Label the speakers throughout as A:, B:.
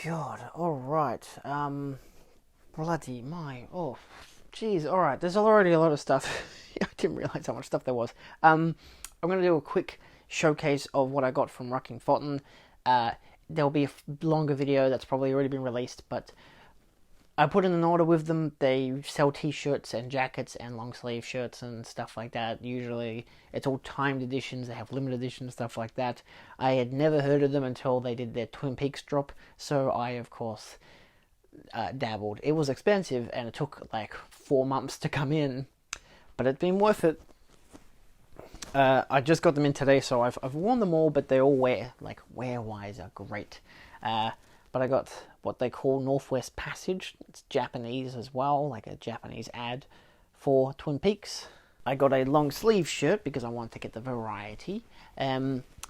A: God, alright. Bloody my. Oh, jeez, alright. There's already a lot of stuff. I didn't realise how much stuff there was. I'm going to do a quick showcase of what I got from Rucking Fountain. There'll be a longer video that's probably already been released, but I put in an order with them. They sell t-shirts and jackets and long sleeve shirts and stuff like that. Usually it's all timed editions. They have limited edition stuff like that. I had never heard of them until they did their Twin Peaks drop, so I of course dabbled. It was expensive and it took like 4 months to come in, but it's been worth it. I just got them in today, so I've worn them all, but they all wear wise are great. But I got what they call Northwest Passage. It's Japanese as well, like a Japanese ad for Twin Peaks. I got a long sleeve shirt because I wanted to get the variety.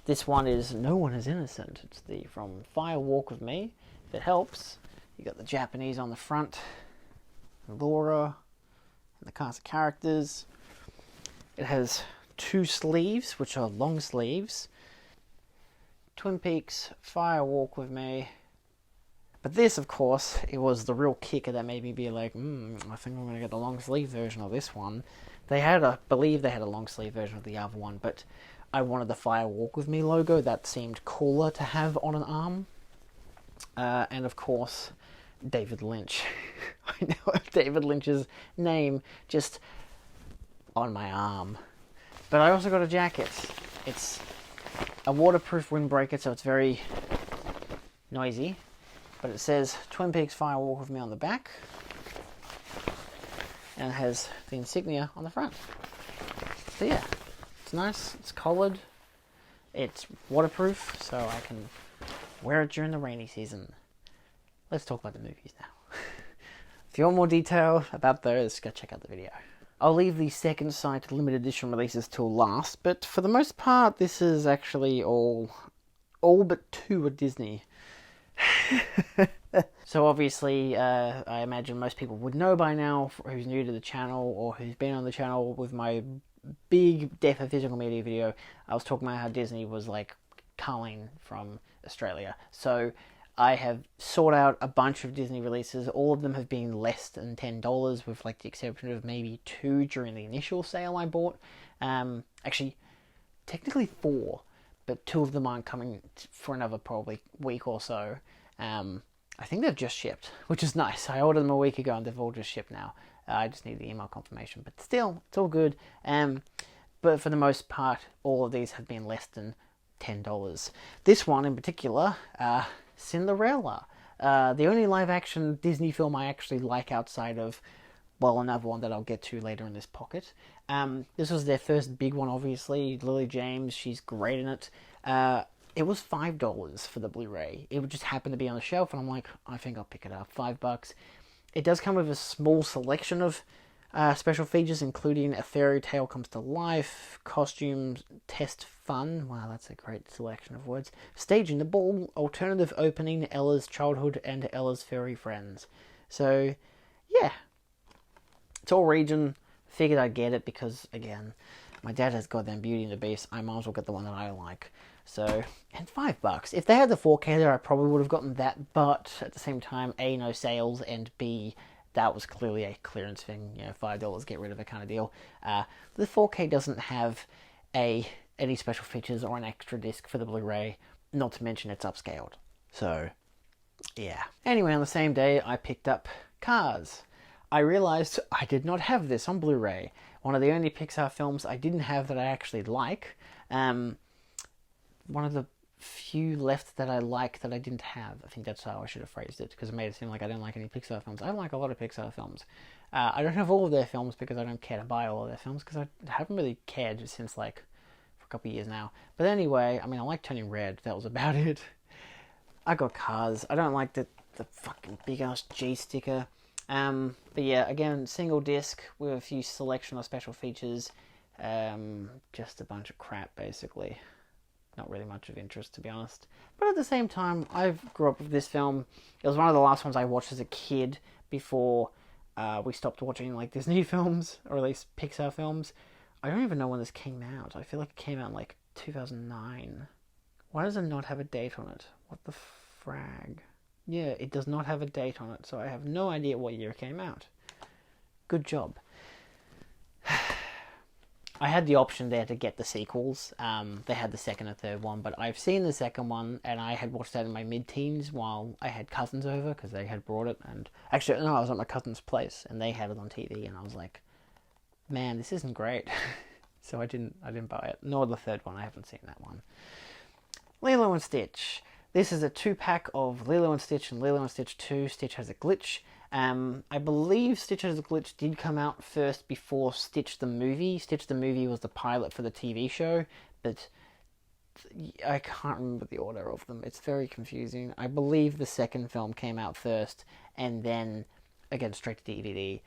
A: This one is No One Is Innocent. It's from Fire Walk With Me. If it helps, you got the Japanese on the front, Laura, and the cast of characters. It has 2 sleeves, which are long sleeves. Twin Peaks, Fire Walk With Me. But this, of course, it was the real kicker that made me be like, I think I'm going to get the long sleeve version of this one. I believe they had a long sleeve version of the other one, but I wanted the Fire Walk With Me logo. That seemed cooler to have on an arm. And of course, David Lynch. I know David Lynch's name just on my arm. But I also got a jacket. It's a waterproof windbreaker, so it's very noisy. But it says Twin Peaks Fire Walk With Me on the back. And it has the insignia on the front. So yeah, it's nice, it's collared, it's waterproof, so I can wear it during the rainy season. Let's talk about the movies now. If you want more detail about those, go check out the video. I'll leave the second sight limited edition releases till last, but for the most part, this is actually all but 2 are Disney. So obviously, I imagine most people would know by now, who's new to the channel or who's been on the channel with my big Death of Physical Media video. I was talking about how Disney was like culling from Australia. So I have sought out a bunch of Disney releases. All of them have been less than $10, with like the exception of maybe 2 during the initial sale I bought. Actually, technically 4, but 2 of them aren't coming for another probably week or so. I think they've just shipped, which is nice. I ordered them a week ago and they've all just shipped now. I just need the email confirmation, but still, it's all good. But for the most part, all of these have been less than $10. This one in particular, Cinderella. The only live-action Disney film I actually like outside of, well, another one that I'll get to later in this pocket. This was their first big one, obviously. Lily James, she's great in it. It was $5 for the Blu-ray. It would just happen to be on the shelf, and I'm like, I think I'll pick it up. $5. It does come with a small selection of special features, including A Fairy Tale Comes to Life, Costumes Test Fun, wow, that's a great selection of words, Staging the Ball, Alternative Opening, Ella's Childhood, and Ella's Fairy Friends. So, yeah. It's all region. Figured I'd get it because, again, my dad has goddamn Beauty and the Beast. I might as well get the one that I like. So, and $5. If they had the 4K there, I probably would have gotten that, but at the same time, A, no sales, and B, that was clearly a clearance thing, $5, get rid of it kind of deal. The 4K doesn't have any special features or an extra disc for the Blu-ray, not to mention it's upscaled. So, yeah. Anyway, on the same day, I picked up Cars. I realized I did not have this on Blu-ray. One of the only Pixar films I didn't have that I actually like. One of the few left that I like that I didn't have. I think that's how I should have phrased it, because it made it seem like I don't like any Pixar films. I like a lot of Pixar films. I don't have all of their films because I don't care to buy all of their films, because I haven't really cared since for a couple of years now. But anyway, I like Turning Red. That was about it. I got Cars. I don't like the fucking big ass G sticker. But yeah, again, single disc with a few selection of special features. Just a bunch of crap, basically. Not really much of interest, to be honest. But at the same time, I grew up with this film. It was one of the last ones I watched as a kid before we stopped watching like Disney films, or at least Pixar films. I don't even know when this came out. I feel like it came out in like 2009. Why does it not have a date on it? What the frag? Yeah, it does not have a date on it, so I have no idea what year it came out. Good job. I had the option there to get the sequels. They had the second and third one, but I've seen the second one, and I had watched that in my mid-teens while I had cousins over, because they had brought it, and actually, no, I was at my cousin's place, and they had it on TV, and I was like, man, this isn't great. So I didn't buy it, nor the third one. I haven't seen that one. Lilo and Stitch. This is a 2-pack of Lilo and Stitch and Lilo and Stitch 2, Stitch Has a Glitch. I believe Stitch Has a Glitch did come out first before Stitch the Movie. Stitch the Movie was the pilot for the TV show, but I can't remember the order of them. It's very confusing. I believe the second film came out first, and then, again, straight to DVD.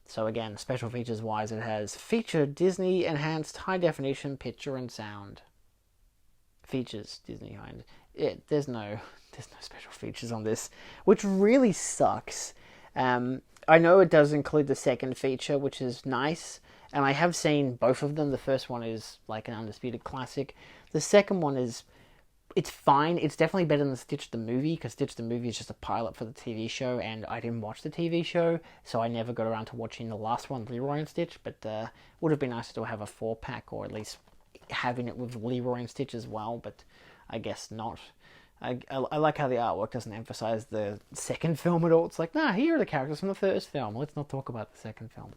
A: So again, special features wise, it has feature Disney enhanced high definition picture and sound. Features Disney behind it. There's no special features on this, which really sucks. I know it does include the second feature, which is nice, and I have seen both of them. The first one is like an undisputed classic. The second one it's fine. It's definitely better than Stitch the Movie, because Stitch the Movie is just a pilot for the TV show, and I didn't watch the TV show, so I never got around to watching the last one, Leroy and Stitch, but would have been nice to have a 4-pack, or at least having it with Leroy and Stitch as well, but I guess not. I like how the artwork doesn't emphasize the second film at all. It's like, nah, here are the characters from the first film. Let's not talk about the second film.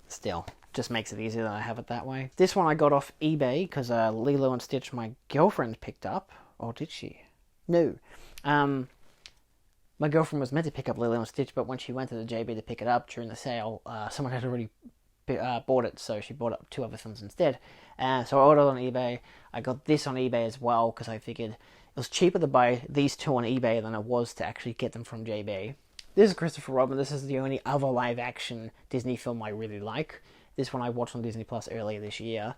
A: Still, just makes it easier that I have it that way. This one I got off eBay because Lilo and Stitch my girlfriend picked up. Or did she? No. My girlfriend was meant to pick up Lilo and Stitch, but when she went to the JB to pick it up during the sale, someone had already bought it, so she bought up 2 other films instead. So I ordered it on eBay. I got this on eBay as well, because I figured it was cheaper to buy these 2 on eBay than it was to actually get them from JB. This is Christopher Robin. This is the only other live-action Disney film I really like. This one I watched on Disney Plus earlier this year.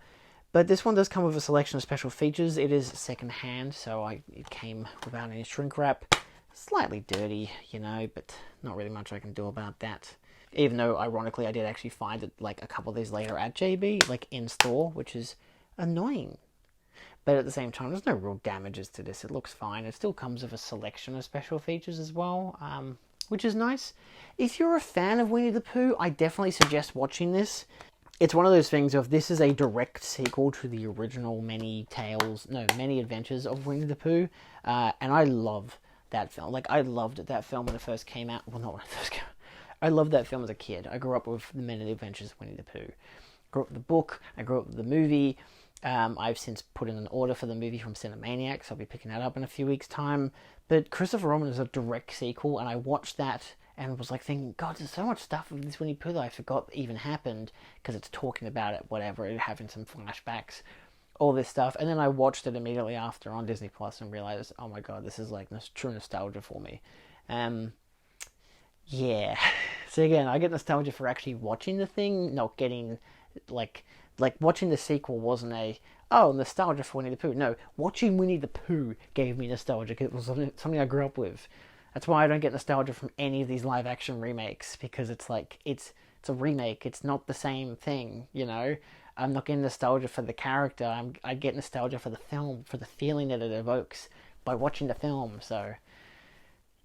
A: But this one does come with a selection of special features. It is second-hand, so it came without any shrink wrap. Slightly dirty, but not really much I can do about that. Even though, ironically, I did actually find it like a couple of days later at JB, like in store, which is annoying. But at the same time, there's no real damages to this. It looks fine. It still comes with a selection of special features as well, which is nice. If you're a fan of Winnie the Pooh, I definitely suggest watching this. It's one of those things of, this is a direct sequel to the original Many Adventures of Winnie the Pooh, and I love that film. Like, I loved that film when it first came out. Well, not when it first came out. I loved that film as a kid. I grew up with The Many Adventures of Winnie the Pooh. Grew up with the book. I grew up with the movie. I've since put in an order for the movie from Cinemaniac, so I'll be picking that up in a few weeks' time. But Christopher Robin is a direct sequel, and I watched that and was like thinking, God, there's so much stuff with this Winnie the Pooh that I forgot even happened, because it's talking about it, whatever, it having some flashbacks, all this stuff. And then I watched it immediately after on Disney Plus and realized, oh my God, this is like true nostalgia for me. Yeah. So again, I get nostalgia for actually watching the thing, not getting, like watching the sequel wasn't nostalgia for Winnie the Pooh. No, watching Winnie the Pooh gave me nostalgia, because it was something I grew up with. That's why I don't get nostalgia from any of these live-action remakes, because it's like, it's a remake, it's not the same thing, I'm not getting nostalgia for the character, I get nostalgia for the film, for the feeling that it evokes by watching the film, so...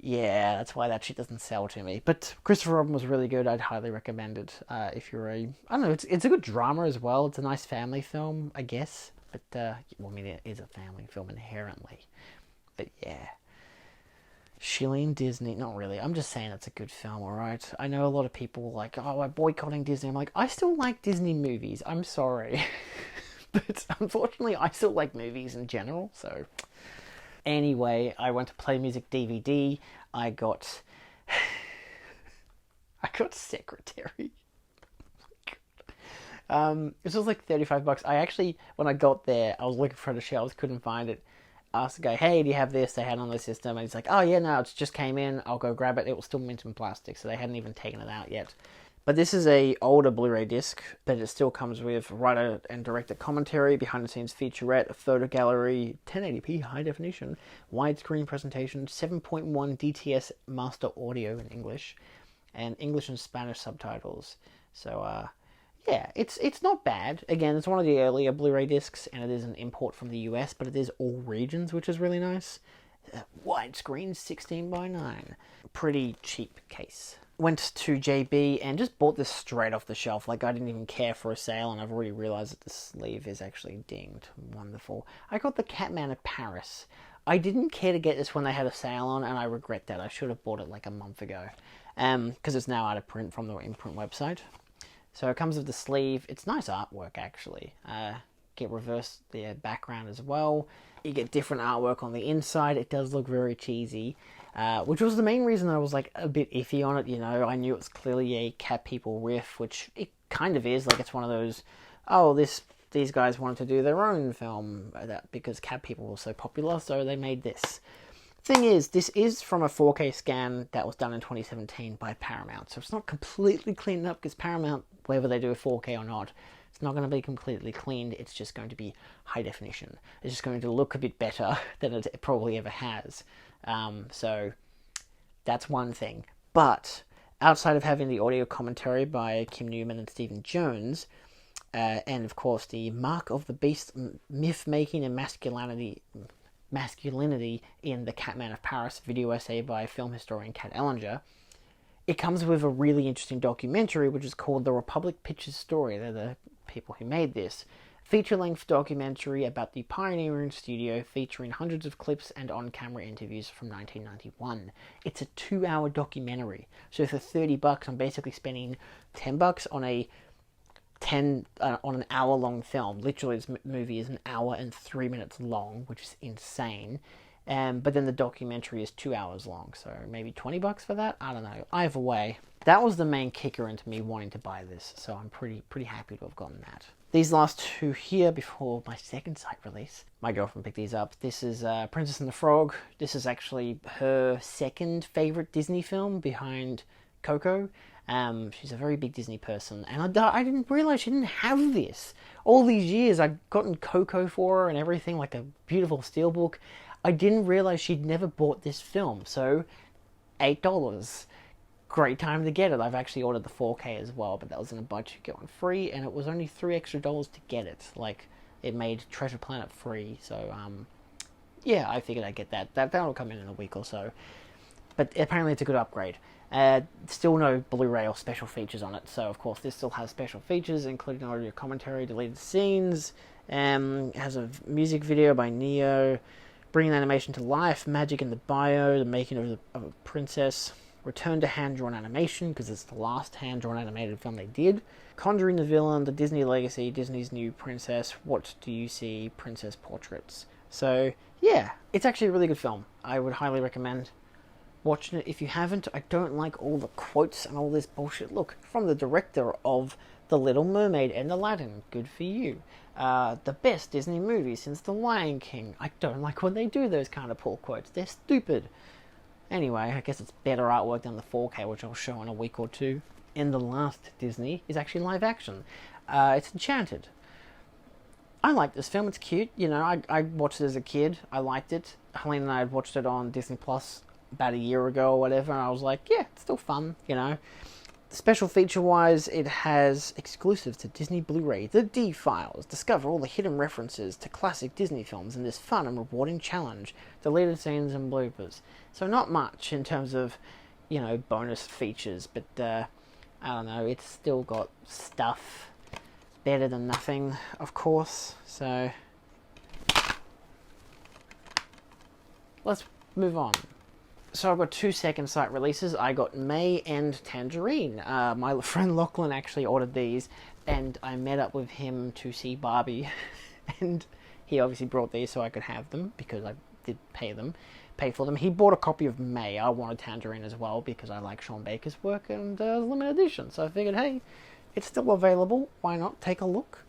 A: Yeah, that's why that shit doesn't sell to me. But Christopher Robin was really good. I'd highly recommend it if you're I don't know, it's a good drama as well. It's a nice family film, I guess. But, it is a family film inherently. But, yeah. Shilling Disney. Not really. I'm just saying it's a good film, alright? I know a lot of people like, I'm boycotting Disney. I'm like, I still like Disney movies. I'm sorry. But, unfortunately, I still like movies in general, so... Anyway, I went to Play Music DVD. I got Secretary. This was like $35. I actually, when I got there, I was looking for the shelves, couldn't find it. Asked the guy, hey, do you have this? They had it on the system. And he's like, oh yeah, no, it just came in. I'll go grab it. It was still mint in plastic, so they hadn't even taken it out yet. But this is a older Blu-ray disc, but it still comes with writer and director commentary, behind-the-scenes featurette, photo gallery, 1080p high definition, widescreen presentation, 7.1 DTS master audio in English, and English and Spanish subtitles. So, yeah, it's not bad. Again, it's one of the earlier Blu-ray discs, and it is an import from the US, but it is all regions, which is really nice. widescreen 16:9. Pretty cheap case. Went to JB and just bought this straight off the shelf. Like, I didn't even care for a sale, and I've already realized that the sleeve is actually dinged. Wonderful. I got the Catman of Paris. I didn't care to get this when they had a sale on, and I regret that. I should have bought it like a month ago. Because it's now out of print from the IMPRINT website. So it comes with the sleeve. It's nice artwork, actually. Get reverse the background as well. You get different artwork on the inside. It does look very cheesy. Which was the main reason I was like a bit iffy on it, you know. I knew it was clearly a Cat People riff, which it kind of is. Like, it's one of those, oh, these guys wanted to do their own film because Cat People was so popular, so they made this. Thing is, this is from a 4K scan that was done in 2017 by Paramount, so it's not completely cleaned up, because Paramount, whether they do a 4K or not, it's not going to be completely cleaned. It's just going to be high definition. It's just going to look a bit better than it probably ever has. So that's one thing. But outside of having the audio commentary by Kim Newman and Stephen Jones, and of course the Mark of the Beast myth-making and masculinity in the Catman of Paris video essay by film historian Kat Ellinger, it comes with a really interesting documentary which is called The Republic Pictures Story. They're the people who made this. Feature-length documentary about the pioneering studio featuring hundreds of clips and on-camera interviews from 1991. It's a 2-hour documentary. So for $30, I'm basically spending $10 on on an hour-long film. Literally, this movie is 1 hour and 3 minutes long, which is insane. But then the documentary is 2 hours long, so maybe $20 for that? I don't know. Either way, that was the main kicker into me wanting to buy this, so I'm pretty happy to have gotten that. These last two here before my second site release, my girlfriend picked these up. This is Princess and the Frog. This is actually her second favorite Disney film behind Coco. She's a very big Disney person, and I didn't realize she didn't have this. All these years I'd gotten Coco for her and everything, like a beautiful steelbook. I didn't realize she'd never bought this film, so $8. Great time to get it. I've actually ordered the 4K as well, but that was in a budget, get one free, and it was only $3 extra to get it. Like, it made Treasure Planet free, so yeah, I figured I'd get that. That'll come in a week or so. But apparently it's a good upgrade. Still no Blu-ray or special features on it, so of course this still has special features, including audio commentary, deleted scenes, it has a music video by Neo, bringing animation to life, magic in the bio, the making of a princess, return to hand-drawn animation, because it's the last hand-drawn animated film they did, Conjuring the Villain, the Disney Legacy, Disney's New Princess, What Do You See, Princess Portraits. So, yeah, it's actually a really good film. I would highly recommend watching it if you haven't. I don't like all the quotes and all this bullshit. Look, from the director of The Little Mermaid and Aladdin, good for you. The best Disney movie since The Lion King. I don't like when they do those kind of pull quotes. They're stupid. Anyway, I guess it's better artwork than the 4K, which I'll show in a week or two. And the last Disney is actually live action. It's Enchanted. I like this film. It's cute. You know, I watched it as a kid. I liked it. Helene and I had watched it on Disney Plus about a year ago or whatever, and I was like, yeah, it's still fun, you know. Special feature-wise, it has exclusives to Disney Blu-ray, the D-Files. Discover all the hidden references to classic Disney films in this fun and rewarding challenge. Deleted scenes and bloopers. So not much in terms of, you know, bonus features, but, I don't know, it's still got stuff. Better than nothing, of course, so let's move on. So I've got 2 second site releases. I got May and Tangerine. My friend Lachlan actually ordered these, and I met up with him to see Barbie, and he obviously brought these so I could have them, because I did pay for them. He bought a copy of May. I wanted Tangerine as well, because I like Sean Baker's work, and it was limited edition, so I figured, hey, it's still available, why not take a look?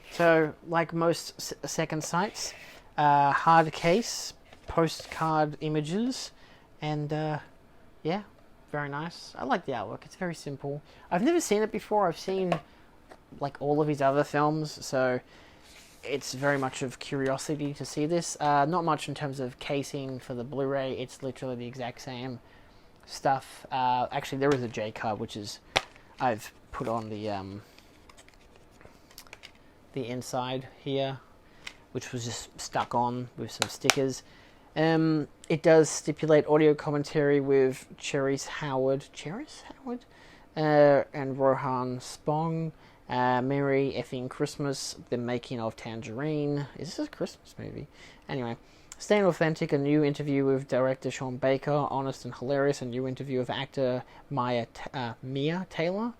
A: So, like most second sites, hard case, postcard images, and yeah, very nice. I like the artwork, it's very simple. I've never seen it before. I've seen like all of his other films, so it's very much of curiosity to see this. Not much in terms of casing for the Blu-ray. It's literally the exact same stuff. Actually, there is a J card, which is I've put on the inside here, which was just stuck on with some stickers. It does stipulate audio commentary with Cherries Howard, and Rohan Spong. Merry Effing Christmas, The Making of Tangerine. Is this a Christmas movie? Anyway, Staying Authentic, a new interview with director Sean Baker. Honest and Hilarious, a new interview with actor Mia Taylor.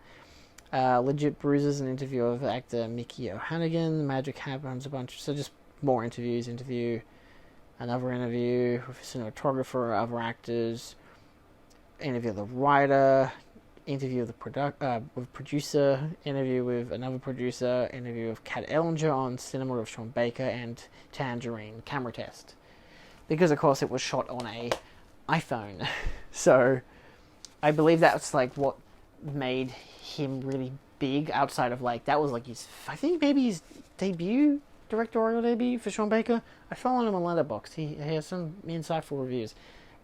A: Legit Bruises, an interview with actor Mickey O'Hannigan. Magic Happens, so just more interviews. Another interview with a cinematographer, other actors. Interview with the writer. Interview with with producer, interview with another producer, interview with Kat Ellinger on cinema with Sean Baker, and Tangerine camera test. Because of course it was shot on a iPhone, so I believe that's like what made him really big. Outside of like that was like I think maybe his directorial debut for Sean Baker. I follow him on Letterboxd. He has some insightful reviews.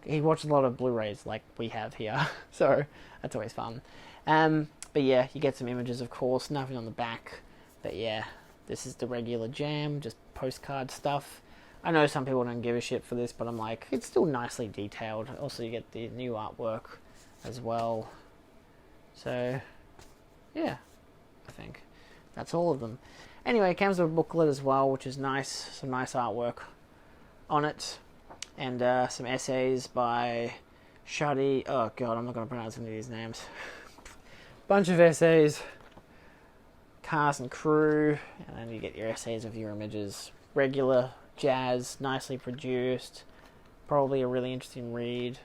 A: He watched a lot of Blu-rays like we have here, so that's always fun. But yeah, you get some images, of course, nothing on the back. But yeah, this is the regular jam, just postcard stuff. I know some people don't give a shit for this, but I'm like, it's still nicely detailed. Also, you get the new artwork as well. So, yeah, I think that's all of them. Anyway, it comes with a booklet as well, which is nice. Some nice artwork on it. And some essays by Shadi. Oh god, I'm not going to pronounce any of these names. Bunch of essays, cast and crew, and then you get your essays of your images. Regular jazz, nicely produced, probably a really interesting read.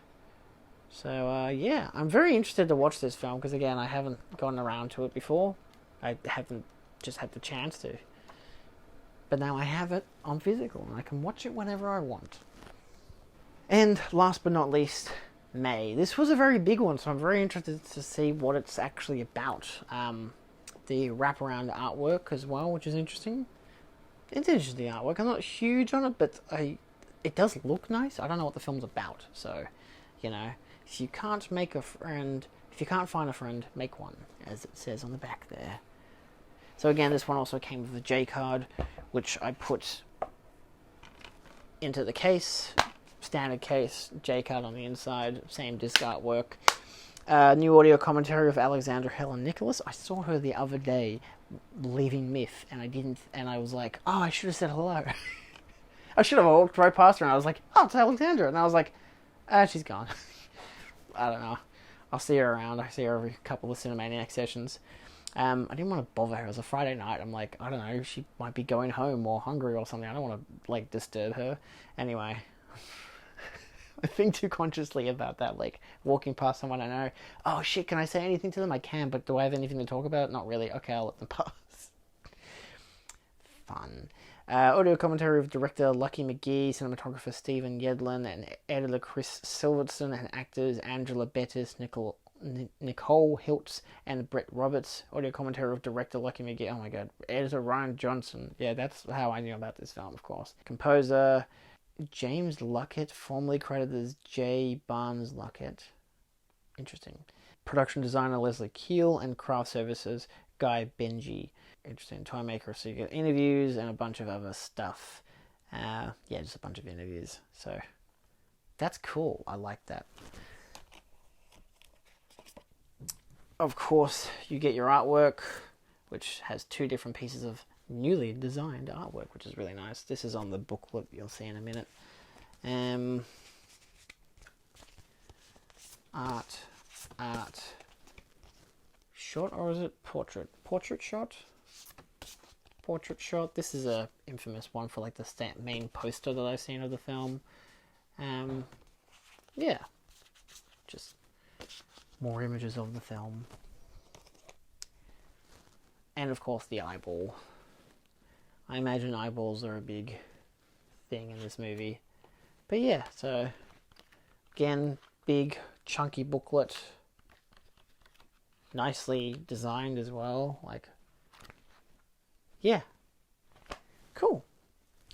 A: So yeah, I'm very interested to watch this film because again, I haven't gotten around to it before. I haven't just had the chance to. But now I have it on physical and I can watch it whenever I want. And last but not least, May. This was a very big one, so I'm very interested to see what it's actually about. The wraparound artwork as well, which is interesting. It's interesting artwork. I'm not huge on it, but it does look nice. I don't know what the film's about, so, you know, if you can't find a friend, make one, as it says on the back there. So again, this one also came with a J card, which I put into the case. Standard case, J card on the inside, same disc artwork. New audio commentary of Alexandra Helen Nicholas. I saw her the other day leaving Myth, and I was like, oh, I should have said hello. I should have walked right past her, and I was like, oh, it's Alexandra, and I was like, she's gone. I don't know. I'll see her around. I see her every couple of Cinemaniac sessions. I didn't want to bother her. It was a Friday night. I'm like, I don't know, she might be going home or hungry or something. I don't want to like disturb her. Anyway. I think too consciously about that, like walking past someone I know. Oh shit, can I say anything to them? I can, but do I have anything to talk about? Not really. Okay, I'll let them pass. Fun. Audio commentary of director Lucky McGee, cinematographer Stephen Yedlin, and editor Chris Silverton, and actors Angela Bettis, Nicole Hiltz, and Brett Roberts. Audio commentary of director Lucky McGee. Oh my god. Editor Ryan Johnson. Yeah, that's how I knew about this film, of course. Composer James Luckett, formerly credited as J. Barnes Luckett. Interesting. Production designer Leslie Keel, and craft services Guy Benji. Interesting. Toy maker, so you get interviews and a bunch of other stuff. Yeah, just a bunch of interviews. So that's cool. I like that. Of course, you get your artwork, which has two different pieces of newly designed artwork, which is really nice. This is on the booklet, you'll see in a minute. Art shot, or is it portrait shot? Portrait shot. This is a infamous one for like the main poster that I've seen of the film. Yeah, just more images of the film, and of course the eyeball. I imagine eyeballs are a big thing in this movie. But yeah, so again, big chunky booklet, nicely designed as well. Like, yeah, cool.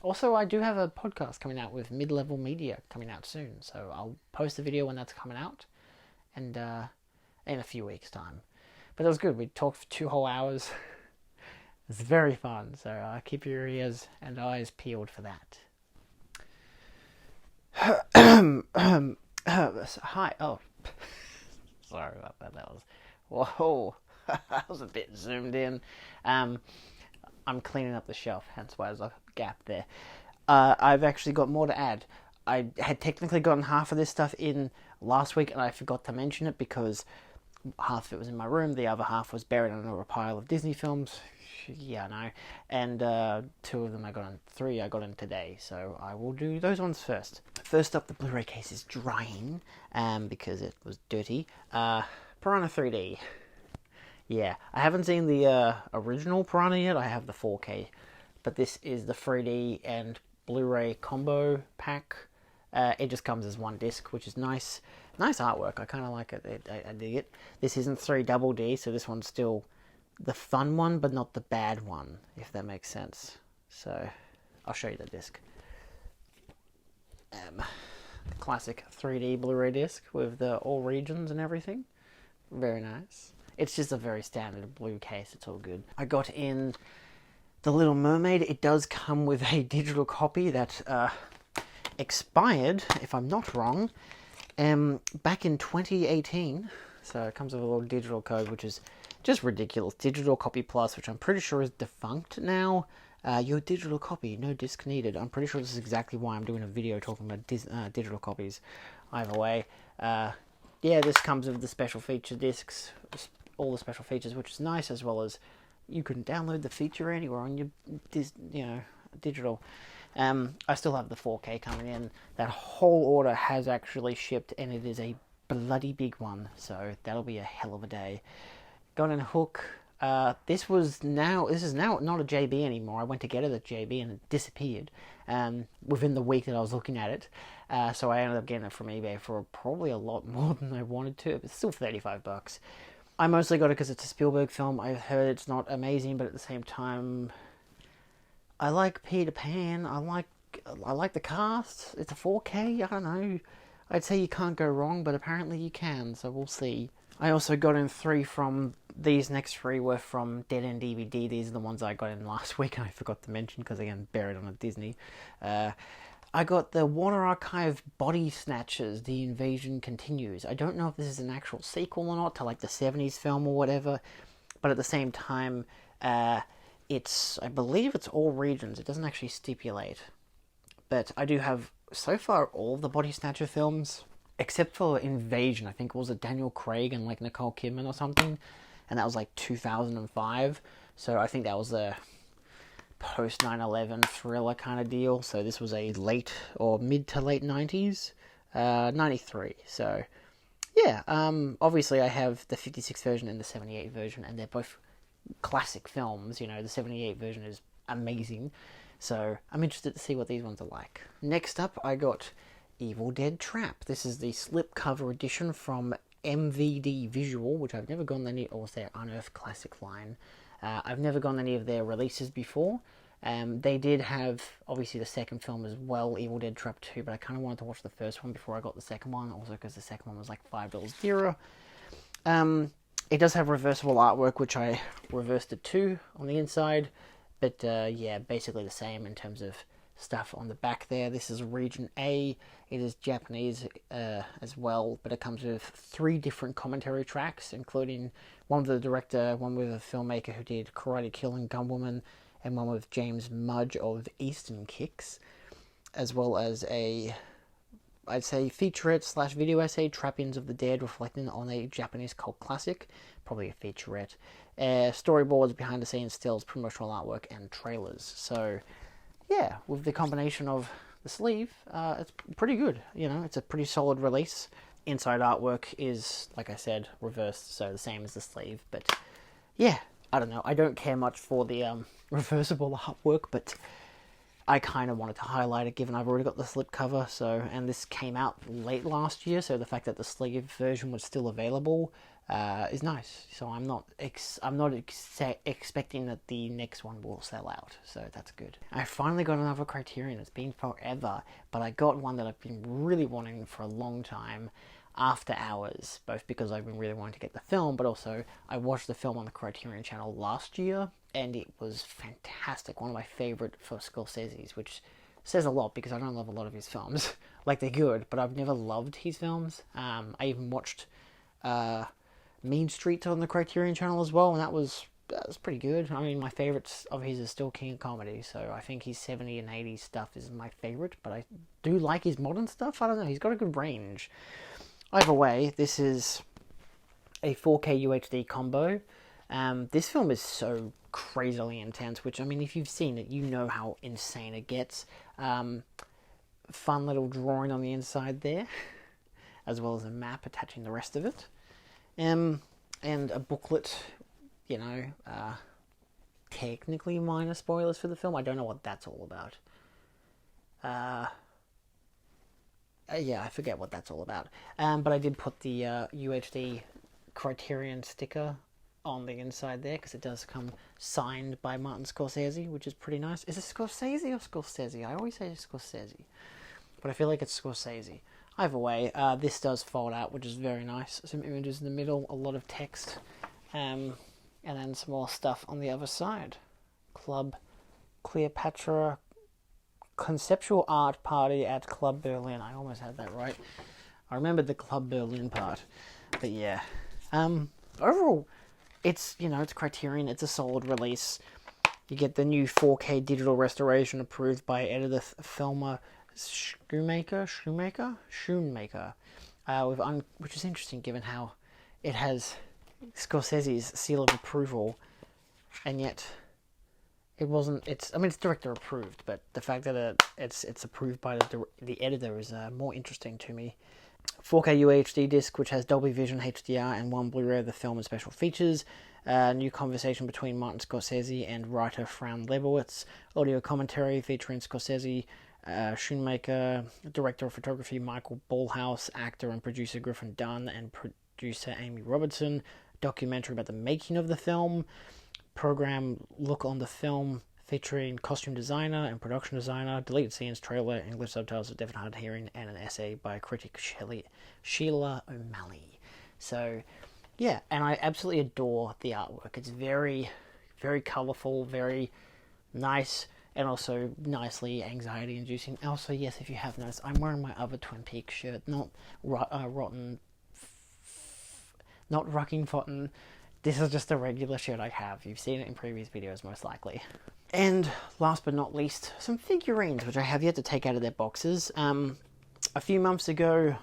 A: Also, I do have a podcast coming out with Mid-Level Media coming out soon, so I'll post a video when that's coming out, and in a few weeks' time. But it was good. We talked for 2 whole hours. It's very fun, so keep your ears and eyes peeled for that. Hi. Oh, sorry about that. That was whoa. That was a bit zoomed in. Um, I'm cleaning up the shelf, hence why there's a gap there. I've actually got more to add. I had technically gotten half of this stuff in last week, and I forgot to mention it because half of it was in my room, the other half was buried under a pile of Disney films. Yeah, I know. And two of them three I got in today, so I will do those ones first. First up, the Blu-ray case is drying, because it was dirty. Piranha 3D. Yeah, I haven't seen the original Piranha yet. I have the 4K, but this is the 3D and Blu-ray combo pack. It just comes as one disc, which is nice. Nice artwork. I kind of like it. I dig it. This isn't 3 double D, so this one's still the fun one, but not the bad one, if that makes sense. So, I'll show you the disc. The classic 3D Blu-ray disc with the all regions and everything. Very nice. It's just a very standard blue case. It's all good. I got in The Little Mermaid. It does come with a digital copy that expired, if I'm not wrong, back in 2018. So it comes with a little digital code, which is just ridiculous. Digital copy plus, which I'm pretty sure is defunct now. Your digital copy, no disc needed. I'm pretty sure this is exactly why I'm doing a video talking about digital copies. Either way, yeah, this comes with the special feature discs, all the special features, which is nice, as well as you can download the feature anywhere on your, digital. I still have the 4K coming in. That whole order has actually shipped, and it is a bloody big one, so that'll be a hell of a day. Got in a hook. This is now not a JB anymore. I went to get it at JB and it disappeared within the week that I was looking at it. So I ended up getting it from eBay for probably a lot more than I wanted to. It's still $35. I mostly got it because it's a Spielberg film. I've heard it's not amazing, but at the same time, I like Peter Pan. I like the cast. It's a 4K. I don't know. I'd say you can't go wrong, but apparently you can. So we'll see. I also got in 3 from these next 3 were from Dead End DVD. These are the ones I got in last week, and I forgot to mention because again, buried on a Disney. I got the Warner Archive Body Snatchers, The Invasion Continues. I don't know if this is an actual sequel or not to like the 70s film or whatever, but at the same time, I believe it's all regions. It doesn't actually stipulate. But I do have, so far, all of the Body Snatcher films, except for Invasion. I think it was Daniel Craig and like Nicole Kidman or something, and that was like 2005. So I think that was a post 9/11 thriller kind of deal. So this was a late or mid to late 90s, 93. So yeah, obviously I have the 56 version and the 78 version, and they're both classic films. You know, the 78 version is amazing. So I'm interested to see what these ones are like. Next up, I got Evil Dead Trap. This is the slipcover edition from MVD Visual, which I've never gone any, or their Unearthed Classic line. I've never gone any of their releases before. They did have, obviously, the second film as well, Evil Dead Trap 2, but I kind of wanted to watch the first one before I got the second one, also because the second one was like $5 dearer. It does have reversible artwork, which I reversed it to on the inside, but yeah, basically the same in terms of stuff on the back there. This is Region A. It is Japanese as well, but it comes with 3 different commentary tracks, including one with the director, one with a filmmaker who did Karate Kill and Gunwoman, and one with James Mudge of Eastern Kicks, as well as I'd say featurette / video essay, Trappings of the Dead, reflecting on a Japanese cult classic, probably a featurette, storyboards, behind the scenes stills, promotional artwork, and trailers. So yeah, with the combination of the sleeve, it's pretty good. You know, it's a pretty solid release. Inside artwork is, like I said, reversed, so the same as the sleeve. But yeah, I don't know. I don't care much for the reversible artwork, but I kind of wanted to highlight it given I've already got the slipcover. So, and this came out late last year, so the fact that the sleeve version was still available is nice. So I'm not expecting that the next one will sell out. So that's good. I finally got another Criterion. It's been forever, but I got one that I've been really wanting for a long time. After Hours, both because I've been really wanting to get the film, but also I watched the film on the Criterion channel last year, and it was fantastic. One of my favorite for Scorsese's, which says a lot because I don't love a lot of his films. Like, they're good, but I've never loved his films. I even watched Mean Streets on the Criterion channel as well, and that was pretty good. I mean, my favourites of his is still King of Comedy, so I think his 70s and 80s stuff is my favourite, but I do like his modern stuff. I don't know, he's got a good range. Either way, this is a 4K UHD combo. This film is so crazily intense, which, I mean, if you've seen it, you know how insane it gets. Fun little drawing on the inside there, as well as a map attaching the rest of it. And a booklet, you know, technically minor spoilers for the film. I don't know what that's all about. Yeah, I forget what that's all about. But I did put the UHD Criterion sticker on the inside there, because it does come signed by Martin Scorsese, which is pretty nice. Is it Scorsese or Scorsese? I always say Scorsese, but I feel like it's Scorsese. Either way, this does fold out, which is very nice. Some images in the middle, a lot of text, and then some more stuff on the other side. Club Cleopatra Conceptual Art Party at Club Berlin. I almost had that right. I remembered the Club Berlin part, but yeah. Overall, it's, you know, it's Criterion. It's a solid release. You get the new 4K digital restoration approved by editor Thelma Schoonmaker, which is interesting given how it has Scorsese's seal of approval, and yet it wasn't. I mean, it's director approved, but the fact that it's approved by the editor is more interesting to me. 4K UHD disc, which has Dolby Vision, HDR, and one Blu-ray of the film and special features. New conversation between Martin Scorsese and writer Fran Lebowitz. Audio commentary featuring Scorsese, Schoonmaker, director of photography Michael Ballhaus, actor and producer Griffin Dunn, and producer Amy Robertson. Documentary about the making of the film. Program look on the film featuring costume designer and production designer, deleted scenes, trailer, English subtitles of deaf and hard of hearing, and an essay by critic Sheila O'Malley. So, yeah, and I absolutely adore the artwork. It's very, very colourful, very nice, and also nicely anxiety-inducing. Also, yes, if you have noticed, I'm wearing my other Twin Peaks shirt, not Rocking Fountain. This is just a regular shirt I have. You've seen it in previous videos, most likely. And last but not least, some figurines, which I have yet to take out of their boxes. A few months ago,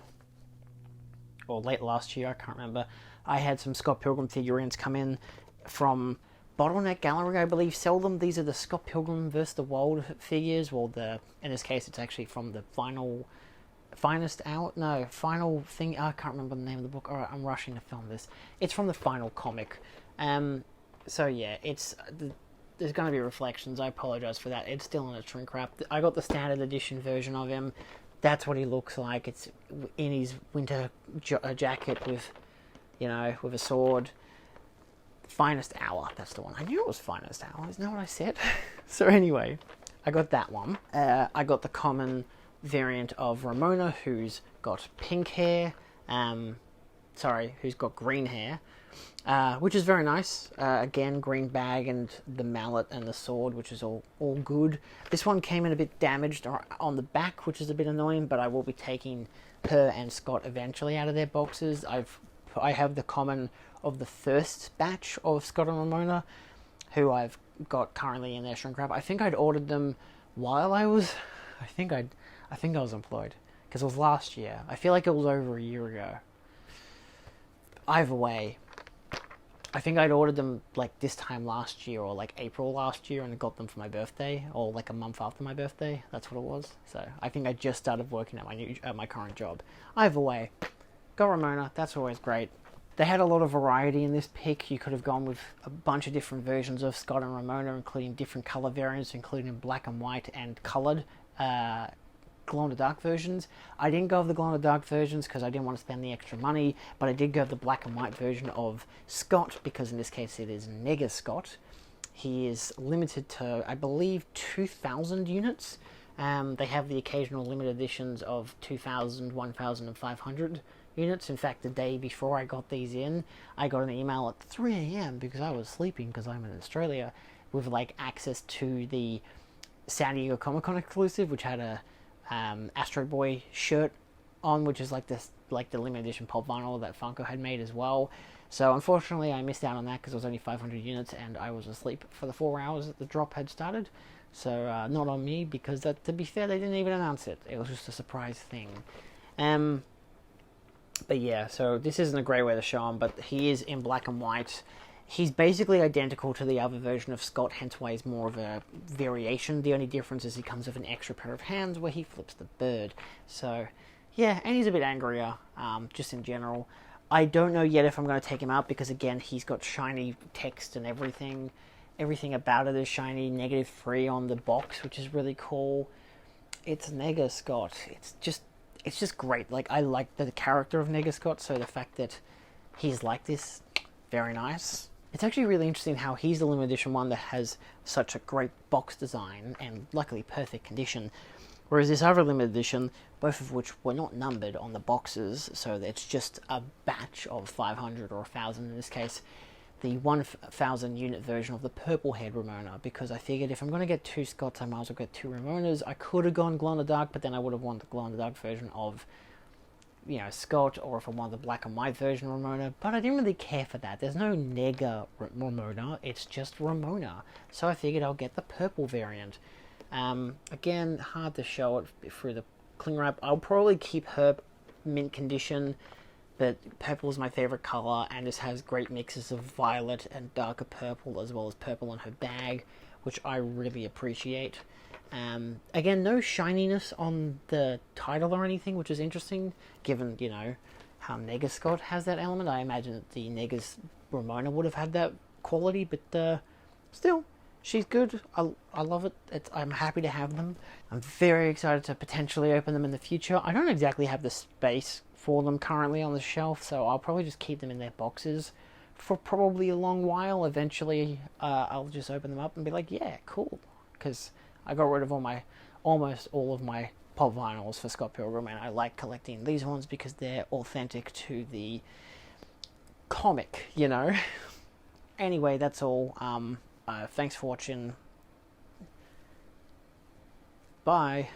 A: or late last year, I can't remember, I had some Scott Pilgrim figurines come in from Bottleneck Gallery, I believe, sell them. These are the Scott Pilgrim vs. the World figures. Well, in this case, it's actually from the final thing. I can't remember the name of the book. Alright, I'm rushing to film this. It's from the final comic. So yeah, there's going to be reflections. I apologize for that. It's still in a shrink wrap. I got the standard edition version of him. That's what he looks like. It's in his winter jacket with, you know, with a sword. Finest Hour, that's the one. I knew it was Finest Hour. Isn't that what I said? So anyway, I got that one. I got the common variant of Ramona, who's got pink hair. Who's got green hair. Which is very nice. Again, green bag and the mallet and the sword, which is all good. This one came in a bit damaged on the back, which is a bit annoying, but I will be taking her and Scott eventually out of their boxes. I have the common of the first batch of Scott and Ramona, who I've got currently in their shrink wrap. I think I'd ordered them while I was employed, because it was last year. I feel like it was over a year ago. Either way, I think I'd ordered them like this time last year, or like April last year, and I got them for my birthday, or like a month after my birthday. That's what it was. So I think I just started working at my current job. Either way, got Ramona. That's always great. They had a lot of variety in this pick. You could have gone with a bunch of different versions of Scott and Ramona, including different color variants, including black and white and colored glow-in-the-dark versions. I didn't go with the glow-in-the-dark versions because I didn't want to spend the extra money, but I did go with the black and white version of Scott, because in this case it is Nega Scott. He is limited to, I believe, 2,000 units. They have the occasional limited editions of 2,000, 1,500 units. In fact, the day before I got these in, I got an email at 3 a.m. because I was sleeping, because I'm in Australia, with like access to the San Diego Comic-Con exclusive, which had a Astro Boy shirt on, which is like this, like the limited edition pulp vinyl that Funko had made as well. So unfortunately, I missed out on that because it was only 500 units, and I was asleep for the 4 hours that the drop had started. So not on me, because to be fair, they didn't even announce it. It was just a surprise thing. But yeah, so this isn't a great way to show him, but he is in black and white. He's basically identical to the other version of Scott, hence why he's more of a variation. The only difference is he comes with an extra pair of hands where he flips the bird. So, yeah, and he's a bit angrier, just in general. I don't know yet if I'm going to take him out, because again, he's got shiny text and everything. Everything about it is shiny, -3 on the box, which is really cool. It's Nega Scott. It's just great. Like, I like the character of Nega Scott, so the fact that he's like this, very nice. It's actually really interesting how he's the limited edition one that has such a great box design and luckily perfect condition, whereas this other limited edition, both of which were not numbered on the boxes, so it's just a batch of 500 or 1,000 in this case, the 1,000 unit version of the purple head Ramona, because I figured if I'm going to get 2 Scotts, I might as well get 2 Ramonas. I could have gone glow-in-the-dark, but then I would have wanted the glow-in-the-dark version of, you know, Scott, or if I wanted the black and white version of Ramona, but I didn't really care for that. There's no Nega Ramona, it's just Ramona, so I figured I'll get the purple variant. Again, hard to show it through the cling wrap. I'll probably keep her mint condition, but purple is my favorite color, and this has great mixes of violet and darker purple, as well as purple on her bag, which I really appreciate. Again, no shininess on the title or anything, which is interesting, given, you know, how Nega Scott has that element. I imagine that the Nega's Ramona would have had that quality, but still, she's good. I love it. I'm happy to have them. I'm very excited to potentially open them in the future. I don't exactly have the space for them currently on the shelf, so I'll probably just keep them in their boxes for probably a long while. Eventually, I'll just open them up and be like, yeah, cool, because I got rid of almost all of my pop vinyls for Scott Pilgrim, and I like collecting these ones because they're authentic to the comic, you know. Anyway, that's all. Thanks for watching. Bye.